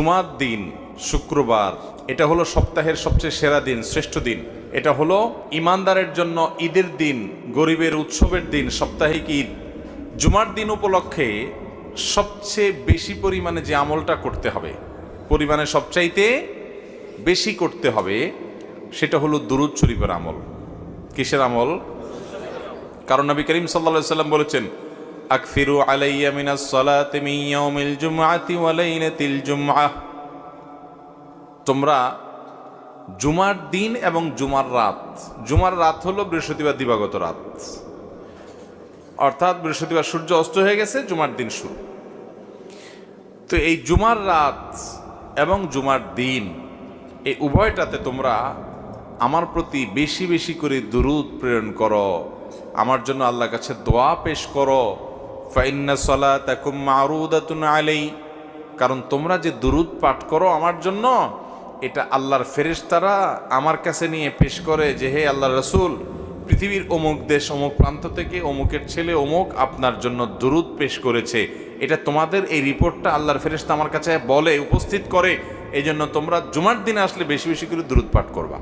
জুমার দিন শুক্রবার, এটা হলো সপ্তাহের সবচেয়ে সেরা দিন, শ্রেষ্ঠ দিন। এটা হলো ইমানদারের জন্য ঈদের দিন, গরিবের উৎসবের দিন, সাপ্তাহিক ঈদ। জুমার দিন উপলক্ষে সবচেয়ে বেশি পরিমাণে যে আমলটা করতে হবে, পরিমাণে সবচাইতে বেশি করতে হবে, সেটা হলো দুরূদ শরীফের আমল। কিসের আমল? কারণ নবী করিম সাল্লাল্লাহু আলাইহি ওয়াসাল্লাম বলেছেন, আকফিরু আলাইয়া মিনাস সালাতি মিন ইয়াউমিল জুমআতি ওয়া লাইলাতিল জুমআহ। তোমরা জুমার দিন এবং জুমার রাত হলো বৃহস্পতিবার দিবাগত রাত, অর্থাৎ বৃহস্পতিবার সূর্য অস্ত হয়ে গেছে, জুমার দিন শুরু। তো এই জুমার রাত এবং জুমার দিন, এই উভয়টাতে তোমরা আমার প্রতি বেশি বেশি করে দুরূদ প্রেরণ করো, আমার জন্য আল্লাহর কাছে দোয়া পেশ করো। ফাইন্না সালাতাকুম মারুদাতুন আলাই, কারণ তোমরা যে দুরূদ পাঠ করো আমার জন্য, এটা আল্লাহর ফেরেশতারা আমার কাছে নিয়ে পেশ করে যে, হে আল্লাহর রাসূল, পৃথিবীর অমুক দেশ অমুক প্রান্ত থেকে অমুকের ছেলে অমুক আপনার জন্য দুরূদ পেশ করেছে। এটা তোমাদের এই রিপোর্টটা আল্লাহর ফেরেশতা আমার কাছে বলে, উপস্থিত করে। এই জন্য তোমরা জুমার দিনে আসলে বেশি বেশি করে দুরূদ পাঠ করবা।